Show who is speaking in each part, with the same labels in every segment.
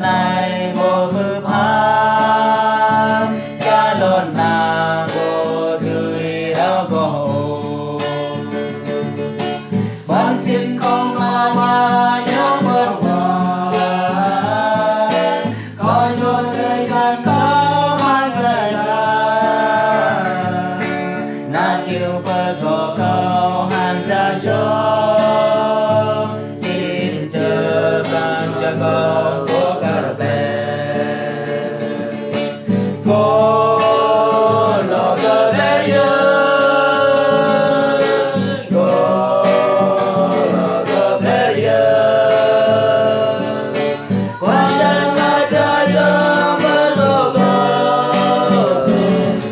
Speaker 1: này vô mưa phán cha lon na vô tươi áo cổ ban xin không mà nhớ mưa hoa có nhôn người tràn có mang về na kêu bơ cỏ cao hàn ra gió xin chờ ban cho con của cà bè cô lo cơ bé nhớ cô lo cơ bé nhớ qua gian lại trái gió mơ tô cô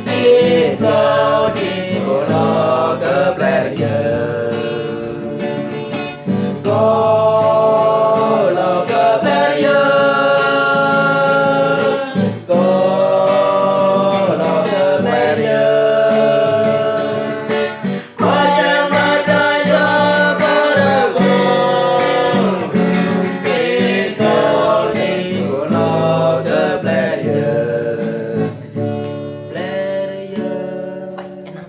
Speaker 1: xin câu đi lo cơ bé nhớ cô